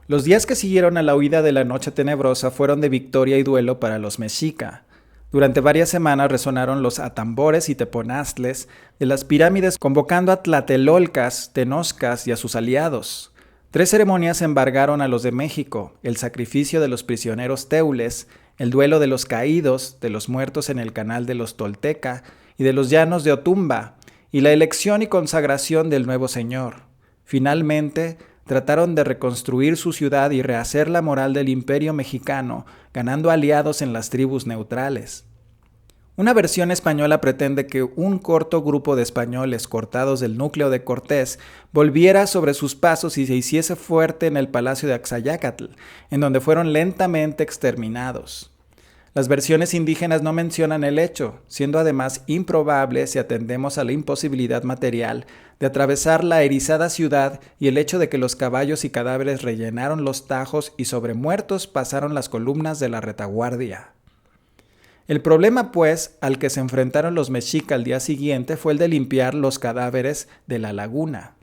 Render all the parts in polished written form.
Los días que siguieron a la huida de la noche tenebrosa fueron de victoria y duelo para los mexica. Durante varias semanas resonaron los atambores y teponaztles de las pirámides convocando a tlatelolcas, tenoscas y a sus aliados. 3 ceremonias embargaron a los de México: el sacrificio de los prisioneros teules, el duelo de los caídos, de los muertos en el canal de los Tolteca y de los llanos de Otumba, y la elección y consagración del nuevo señor. Finalmente, trataron de reconstruir su ciudad y rehacer la moral del imperio mexicano, ganando aliados en las tribus neutrales. Una versión española pretende que un corto grupo de españoles cortados del núcleo de Cortés volviera sobre sus pasos y se hiciese fuerte en el palacio de Axayácatl, en donde fueron lentamente exterminados. Las versiones indígenas no mencionan el hecho, siendo además improbable si atendemos a la imposibilidad material de atravesar la erizada ciudad y el hecho de que los caballos y cadáveres rellenaron los tajos y sobre muertos pasaron las columnas de la retaguardia. El problema, pues, al que se enfrentaron los mexica al día siguiente fue el de limpiar los cadáveres de la laguna.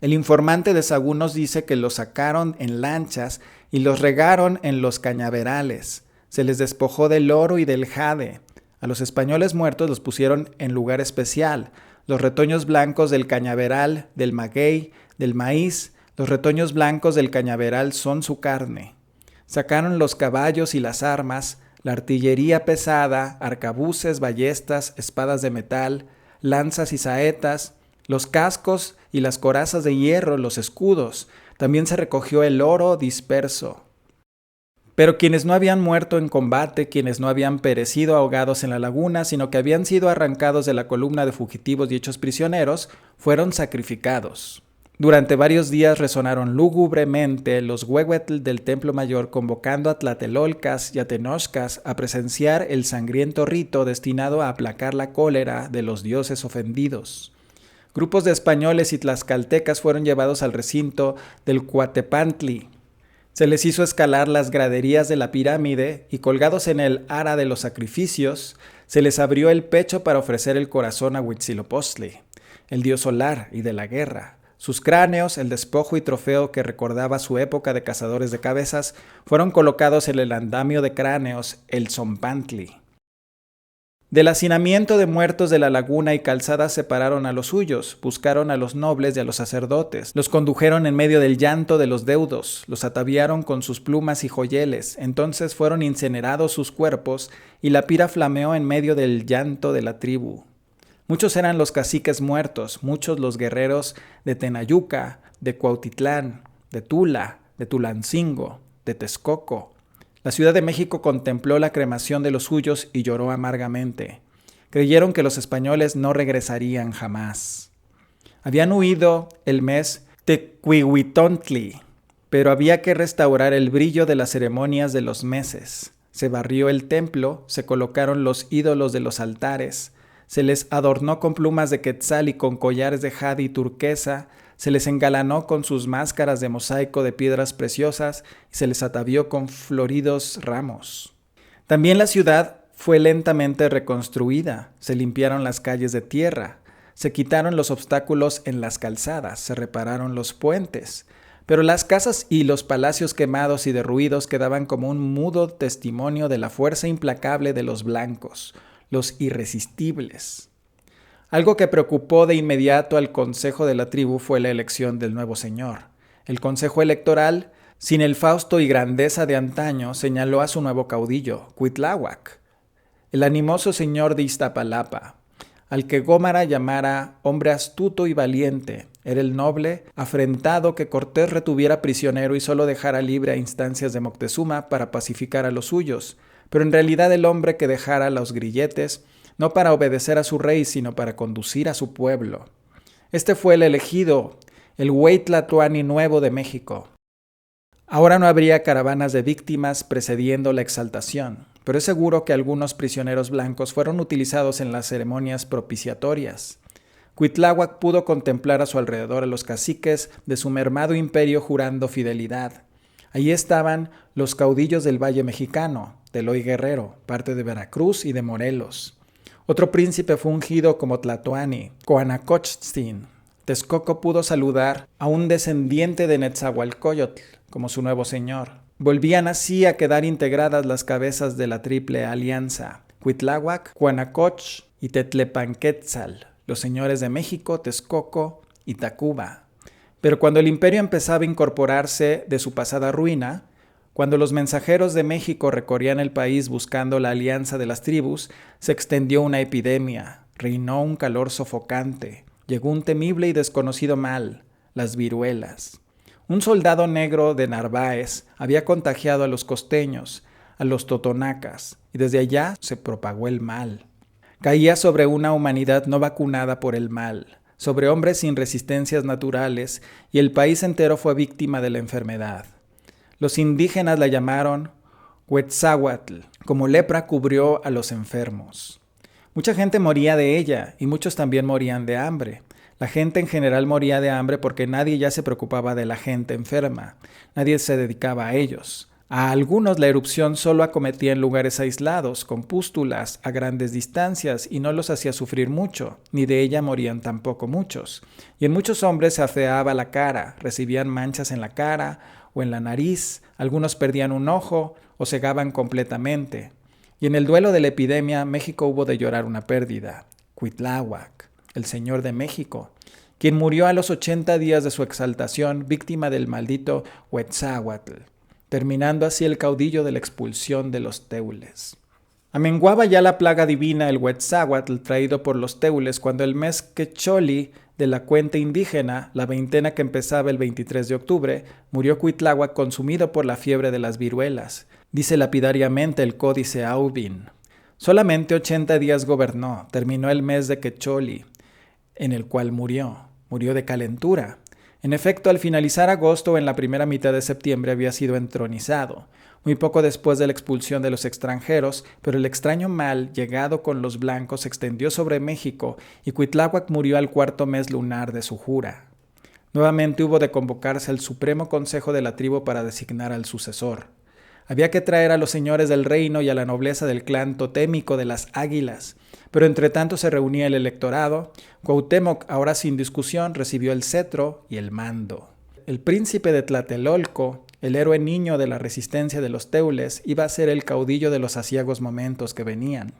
El informante de Sagún nos dice que los sacaron en lanchas y los regaron en los cañaverales. Se les despojó del oro y del jade. A los españoles muertos los pusieron en lugar especial. Los retoños blancos del cañaveral, del maguey, del maíz, los retoños blancos del cañaveral son su carne. Sacaron los caballos y las armas, la artillería pesada, arcabuces, ballestas, espadas de metal, lanzas y saetas, los cascos y las corazas de hierro, los escudos. También se recogió el oro disperso. Pero quienes no habían muerto en combate, quienes no habían perecido ahogados en la laguna, sino que habían sido arrancados de la columna de fugitivos y hechos prisioneros, fueron sacrificados. Durante varios días resonaron lúgubremente los huehuetl del Templo Mayor convocando a tlatelolcas y a tenochcas a presenciar el sangriento rito destinado a aplacar la cólera de los dioses ofendidos. Grupos de españoles y tlaxcaltecas fueron llevados al recinto del Cuatepantli. Se les hizo escalar las graderías de la pirámide y colgados en el ara de los sacrificios, se les abrió el pecho para ofrecer el corazón a Huitzilopochtli, el dios solar y de la guerra. Sus cráneos, el despojo y trofeo que recordaba su época de cazadores de cabezas, fueron colocados en el andamio de cráneos, el Zompantli. Del hacinamiento de muertos de la laguna y calzada separaron a los suyos, buscaron a los nobles y a los sacerdotes, los condujeron en medio del llanto de los deudos, los ataviaron con sus plumas y joyeles, entonces fueron incinerados sus cuerpos y la pira flameó en medio del llanto de la tribu. Muchos eran los caciques muertos, muchos los guerreros de Tenayuca, de Cuautitlán, de Tula, de Tulancingo, de Texcoco. La Ciudad de México contempló la cremación de los suyos y lloró amargamente. Creyeron que los españoles no regresarían jamás. Habían huido el mes Tecuihuitontli, pero había que restaurar el brillo de las ceremonias de los meses. Se barrió el templo, se colocaron los ídolos de los altares, se les adornó con plumas de quetzal y con collares de jade y turquesa, se les engalanó con sus máscaras de mosaico de piedras preciosas y se les atavió con floridos ramos. También la ciudad fue lentamente reconstruida, se limpiaron las calles de tierra, se quitaron los obstáculos en las calzadas, se repararon los puentes, pero las casas y los palacios quemados y derruidos quedaban como un mudo testimonio de la fuerza implacable de los blancos, los irresistibles. Algo que preocupó de inmediato al consejo de la tribu fue la elección del nuevo señor. El consejo electoral, sin el fausto y grandeza de antaño, señaló a su nuevo caudillo, Cuitláhuac, el animoso señor de Iztapalapa, al que Gómara llamara hombre astuto y valiente. Era el noble, afrentado que Cortés retuviera prisionero y solo dejara libre a instancias de Moctezuma para pacificar a los suyos, pero en realidad el hombre que dejara los grilletes no para obedecer a su rey, sino para conducir a su pueblo. Este fue el elegido, el Güey Tlatoani nuevo de México. Ahora no habría caravanas de víctimas precediendo la exaltación, pero es seguro que algunos prisioneros blancos fueron utilizados en las ceremonias propiciatorias. Cuitláhuac pudo contemplar a su alrededor a los caciques de su mermado imperio jurando fidelidad. Allí estaban los caudillos del Valle Mexicano, de Eloy Guerrero, parte de Veracruz y de Morelos. Otro príncipe fue ungido como Tlatoani, Coanacochtzin. Texcoco pudo saludar a un descendiente de Netzahualcóyotl como su nuevo señor. Volvían así a quedar integradas las cabezas de la Triple Alianza: Cuitláhuac, Cuanacoch y Tetlepanquetzal, los señores de México, Texcoco y Tacuba. Pero cuando el imperio empezaba a incorporarse de su pasada ruina, cuando los mensajeros de México recorrían el país buscando la alianza de las tribus, se extendió una epidemia, reinó un calor sofocante, llegó un temible y desconocido mal, las viruelas. Un soldado negro de Narváez había contagiado a los costeños, a los totonacas, y desde allá se propagó el mal. Caía sobre una humanidad no vacunada por el mal, sobre hombres sin resistencias naturales, y el país entero fue víctima de la enfermedad. Los indígenas la llamaron Quetzalcoatl, como lepra cubrió a los enfermos. Mucha gente moría de ella y muchos también morían de hambre. La gente en general moría de hambre porque nadie ya se preocupaba de la gente enferma, nadie se dedicaba a ellos. A algunos la erupción solo acometía en lugares aislados, con pústulas a grandes distancias y no los hacía sufrir mucho, ni de ella morían tampoco muchos. Y en muchos hombres se afeaba la cara, recibían manchas en la cara o en la nariz, algunos perdían un ojo o cegaban completamente. Y en el duelo de la epidemia, México hubo de llorar una pérdida: Cuitláhuac, el señor de México, quien murió a los 80 días de su exaltación, víctima del maldito Huetzáhuatl, terminando así el caudillo de la expulsión de los teules. Amenguaba ya la plaga divina, el Huetzáhuatl, traído por los teules, cuando el mes Quecholi de la cuenta indígena, la veintena que empezaba el 23 de octubre, murió Cuitláhuac consumido por la fiebre de las viruelas. Dice lapidariamente el Códice Aubin. Solamente 80 días gobernó, terminó el mes de Quecholi, en el cual murió de calentura. En efecto, al finalizar agosto o en la primera mitad de septiembre había sido entronizado, muy poco después de la expulsión de los extranjeros, pero el extraño mal, llegado con los blancos, se extendió sobre México y Cuitláhuac murió al 4º mes lunar de su jura. Nuevamente hubo de convocarse el Supremo Consejo de la tribu para designar al sucesor. Había que traer a los señores del reino y a la nobleza del clan totémico de las Águilas, pero entre tanto se reunía el electorado. Cuauhtémoc, ahora sin discusión, recibió el cetro y el mando. El príncipe de Tlatelolco, el héroe niño de la resistencia de los teules, iba a ser el caudillo de los aciagos momentos que venían.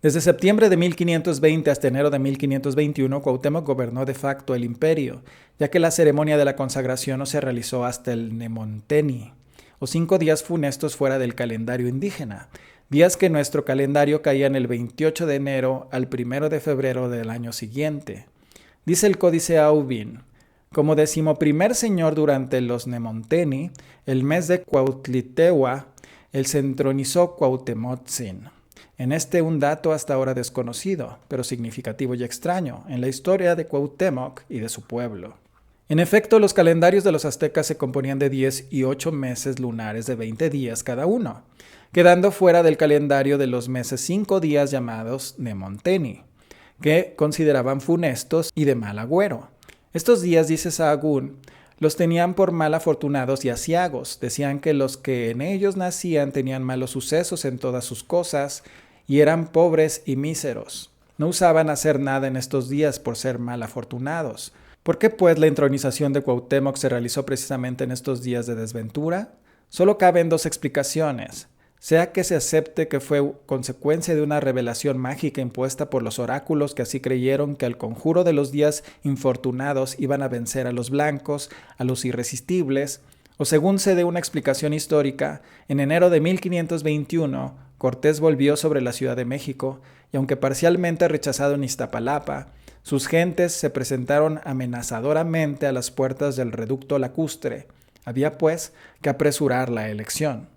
Desde septiembre de 1520 hasta enero de 1521, Cuauhtémoc gobernó de facto el imperio, ya que la ceremonia de la consagración no se realizó hasta el Nemonteni, o 5 días funestos fuera del calendario indígena, días que nuestro calendario caían el 28 de enero al 1 de febrero del año siguiente. Dice el Códice Aubin: como 11º señor durante los Nemonteni, el mes de Cuautliteua, él se entronizó Cuauhtemotzin. En un dato hasta ahora desconocido, pero significativo y extraño, en la historia de Cuauhtémoc y de su pueblo. En efecto, los calendarios de los aztecas se componían de 10 y 8 meses lunares de 20 días cada uno, quedando fuera del calendario de los meses 5 días llamados Nemonteni, que consideraban funestos y de mal agüero. Estos días, dice Sahagún, los tenían por mal afortunados y aciagos. Decían que los que en ellos nacían tenían malos sucesos en todas sus cosas y eran pobres y míseros. No usaban hacer nada en estos días por ser mal afortunados. ¿Por qué pues la entronización de Cuauhtémoc se realizó precisamente en estos días de desventura? Solo caben 2 explicaciones. Sea que se acepte que fue consecuencia de una revelación mágica impuesta por los oráculos que así creyeron que al conjuro de los días infortunados iban a vencer a los blancos, a los irresistibles, o según se dé una explicación histórica, en enero de 1521 Cortés volvió sobre la Ciudad de México y aunque parcialmente rechazado en Iztapalapa, sus gentes se presentaron amenazadoramente a las puertas del reducto lacustre. Había pues que apresurar la elección.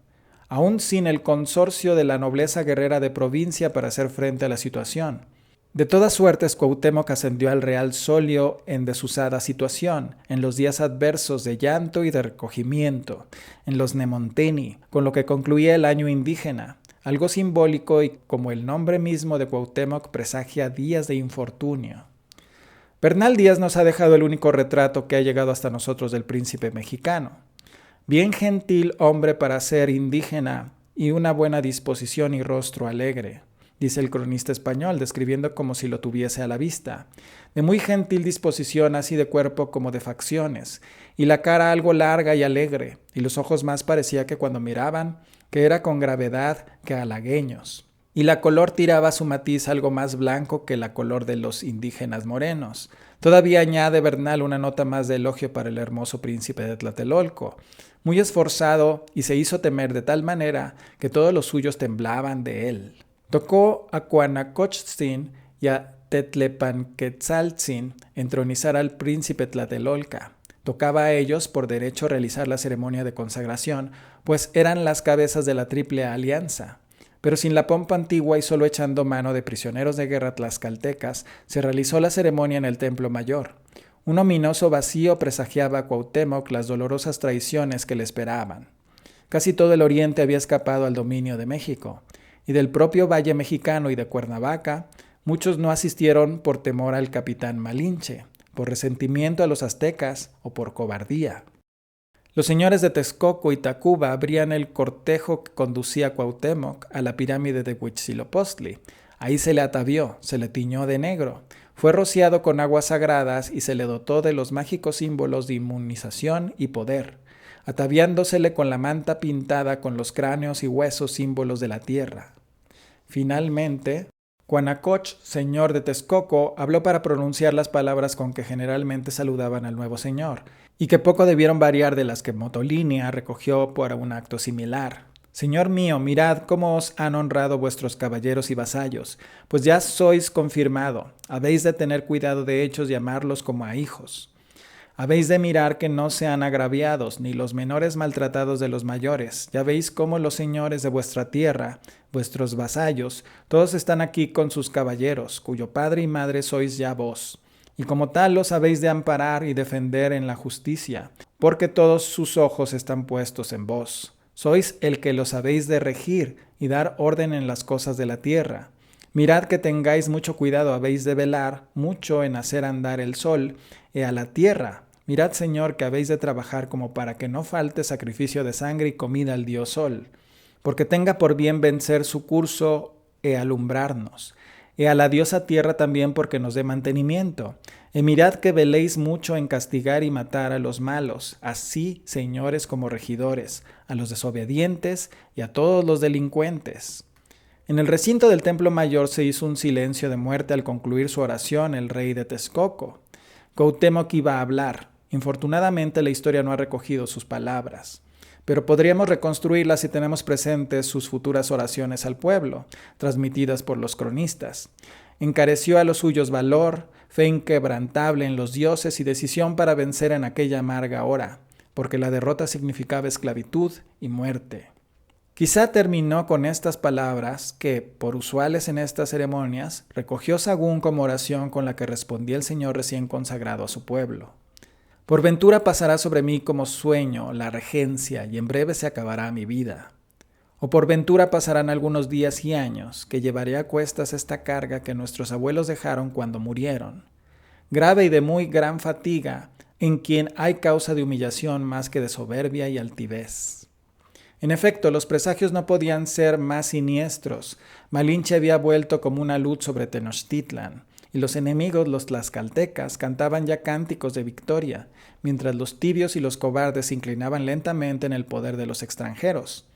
Aún sin el consorcio de la nobleza guerrera de provincia para hacer frente a la situación. De todas suertes, Cuauhtémoc ascendió al real solio en desusada situación, en los días adversos de llanto y de recogimiento, en los Nemonteni, con lo que concluía el año indígena, algo simbólico y como el nombre mismo de Cuauhtémoc presagia días de infortunio. Bernal Díaz nos ha dejado el único retrato que ha llegado hasta nosotros del príncipe mexicano. Bien gentil hombre para ser indígena y una buena disposición y rostro alegre. dice el cronista español, describiendo como si lo tuviese a la vista, de muy gentil disposición así de cuerpo como de facciones, y la cara algo larga y alegre, y los ojos más parecía que cuando miraban, que era con gravedad que halagueños. Y la color tiraba su matiz algo más blanco que la color de los indígenas morenos. Todavía añade Bernal una nota más de elogio para el hermoso príncipe de Tlatelolco, muy esforzado y se hizo temer de tal manera que todos los suyos temblaban de él. Tocó a Cuanacochtzin y a Tetlepanquetzaltzin entronizar al príncipe Tlatelolca. Tocaba a ellos por derecho realizar la ceremonia de consagración, pues eran las cabezas de la Triple Alianza. Pero sin la pompa antigua y solo echando mano de prisioneros de guerra tlaxcaltecas, se realizó la ceremonia en el Templo Mayor. Un ominoso vacío presagiaba a Cuauhtémoc las dolorosas traiciones que le esperaban. Casi todo el oriente había escapado al dominio de México, y del propio Valle Mexicano y de Cuernavaca, muchos no asistieron por temor al capitán Malinche, por resentimiento a los aztecas o por cobardía. Los señores de Texcoco y Tacuba abrían el cortejo que conducía a Cuauhtémoc a la pirámide de Huitzilopochtli. Ahí se le atavió, se le tiñó de negro, fue rociado con aguas sagradas y se le dotó de los mágicos símbolos de inmunización y poder, ataviándosele con la manta pintada con los cráneos y huesos símbolos de la tierra. Finalmente, Cuanacoch, señor de Texcoco, habló para pronunciar las palabras con que generalmente saludaban al nuevo señor, y que poco debieron variar de las que Motolinia recogió para un acto similar. Señor mío, mirad cómo os han honrado vuestros caballeros y vasallos, pues ya sois confirmado, habéis de tener cuidado de ellos y amarlos como a hijos. Habéis de mirar que no sean agraviados, ni los menores maltratados de los mayores. Ya veis cómo los señores de vuestra tierra, vuestros vasallos, todos están aquí con sus caballeros, cuyo padre y madre sois ya vos. Y como tal los habéis de amparar y defender en la justicia, porque todos sus ojos están puestos en vos. Sois el que los habéis de regir y dar orden en las cosas de la tierra. Mirad que tengáis mucho cuidado, habéis de velar mucho en hacer andar el sol a la tierra. Mirad, Señor, que habéis de trabajar como para que no falte sacrificio de sangre y comida al dios sol, porque tenga por bien vencer su curso alumbrarnos. A la diosa tierra también porque nos dé mantenimiento. Mirad que veléis mucho en castigar y matar a los malos, así señores como regidores, a los desobedientes y a todos los delincuentes. En el recinto del Templo Mayor se hizo un silencio de muerte al concluir su oración el rey de Texcoco. Cuauhtémoc iba a hablar. Infortunadamente la historia no ha recogido sus palabras, pero podríamos reconstruirlas si tenemos presentes sus futuras oraciones al pueblo, transmitidas por los cronistas. Encareció a los suyos valor, fe inquebrantable en los dioses y decisión para vencer en aquella amarga hora, porque la derrota significaba esclavitud y muerte. Quizá terminó con estas palabras que, por usuales en estas ceremonias, recogió Sagún como oración con la que respondía el Señor recién consagrado a su pueblo. Por ventura pasará sobre mí como sueño la regencia y en breve se acabará mi vida. O por ventura pasarán algunos días y años que llevaré a cuestas esta carga que nuestros abuelos dejaron cuando murieron. Grave y de muy gran fatiga, en quien hay causa de humillación más que de soberbia y altivez. En efecto, los presagios no podían ser más siniestros. Malinche había vuelto como una luz sobre Tenochtitlan, y los enemigos, los tlaxcaltecas, cantaban ya cánticos de victoria, mientras los tibios y los cobardes se inclinaban lentamente en el poder de los extranjeros.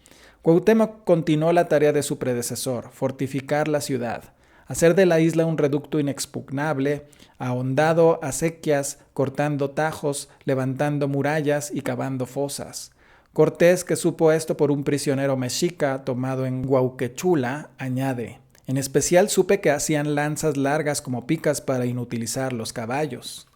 Cuauhtémoc continuó la tarea de su predecesor, fortificar la ciudad, hacer de la isla un reducto inexpugnable, ahondado acequias, cortando tajos, levantando murallas y cavando fosas. Cortés, que supo esto por un prisionero mexica tomado en Huauquechula, añade: en especial supe que hacían lanzas largas como picas para inutilizar los caballos.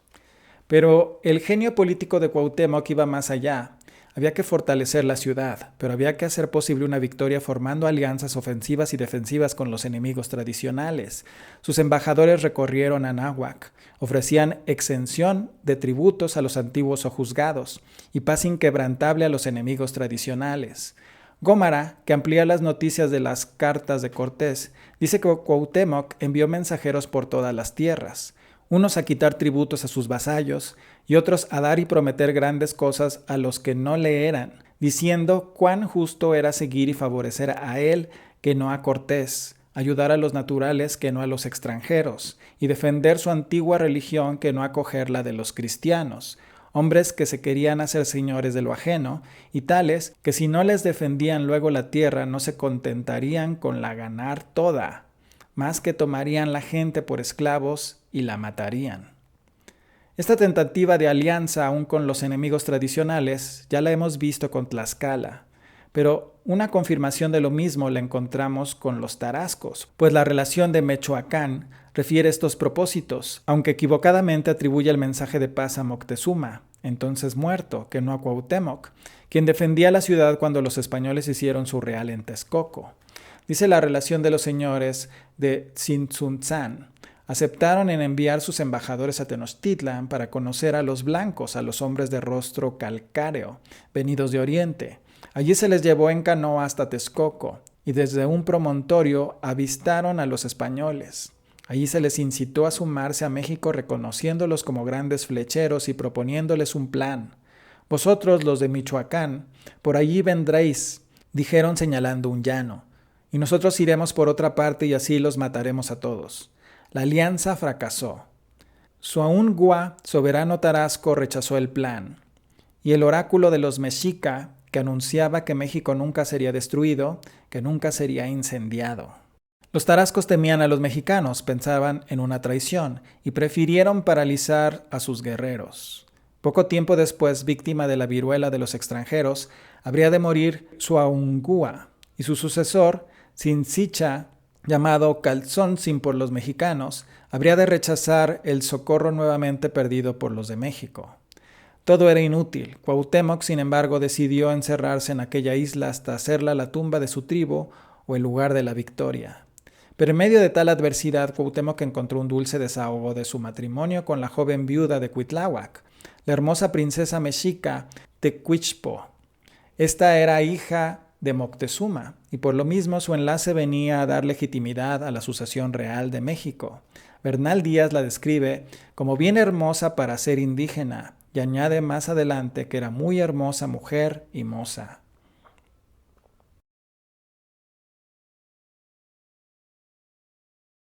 Pero el genio político de Cuauhtémoc iba más allá. Había que fortalecer la ciudad, pero había que hacer posible una victoria formando alianzas ofensivas y defensivas con los enemigos tradicionales. Sus embajadores recorrieron Anáhuac, ofrecían exención de tributos a los antiguos sojuzgados y paz inquebrantable a los enemigos tradicionales. Gómara, que amplía las noticias de las cartas de Cortés, dice que Cuauhtémoc envió mensajeros por todas las tierras, unos a quitar tributos a sus vasallos y otros a dar y prometer grandes cosas a los que no le eran, diciendo cuán justo era seguir y favorecer a él que no a Cortés, ayudar a los naturales que no a los extranjeros, y defender su antigua religión que no acoger la de los cristianos, hombres que se querían hacer señores de lo ajeno, y tales que si no les defendían luego la tierra no se contentarían con la ganar toda, más que tomarían la gente por esclavos y la matarían. Esta tentativa de alianza aún con los enemigos tradicionales ya la hemos visto con Tlaxcala, pero una confirmación de lo mismo la encontramos con los tarascos, pues la relación de Mechoacán refiere estos propósitos, aunque equivocadamente atribuye el mensaje de paz a Moctezuma, entonces muerto, que no a Cuauhtémoc, quien defendía la ciudad cuando los españoles hicieron su real en Texcoco. Dice la relación de los señores de Tzintzuntzan. Aceptaron en enviar sus embajadores a Tenochtitlan para conocer a los blancos, a los hombres de rostro calcáreo, venidos de Oriente. Allí se les llevó en canoa hasta Texcoco, y desde un promontorio avistaron a los españoles. Allí se les incitó a sumarse a México reconociéndolos como grandes flecheros y proponiéndoles un plan. Vosotros, los de Michoacán, por allí vendréis, dijeron señalando un llano, y nosotros iremos por otra parte y así los mataremos a todos. La alianza fracasó. Suaungua, soberano tarasco, rechazó el plan, y el oráculo de los mexica, que anunciaba que México nunca sería destruido, que nunca sería incendiado. Los tarascos temían a los mexicanos, pensaban en una traición, y prefirieron paralizar a sus guerreros. Poco tiempo después, víctima de la viruela de los extranjeros, habría de morir Suaungua, y su sucesor, Tzintzilcha, llamado Calzóntzin por los mexicanos, habría de rechazar el socorro nuevamente perdido por los de México. Todo era inútil. Cuauhtémoc, sin embargo, decidió encerrarse en aquella isla hasta hacerla la tumba de su tribu o el lugar de la victoria. Pero en medio de tal adversidad, Cuauhtémoc encontró un dulce desahogo de su matrimonio con la joven viuda de Cuitláhuac, la hermosa princesa mexica Tecuichpo. Esta era hija de Moctezuma, y por lo mismo su enlace venía a dar legitimidad a la sucesión real de México. Bernal Díaz la describe como bien hermosa para ser indígena, y añade más adelante que era muy hermosa mujer y moza.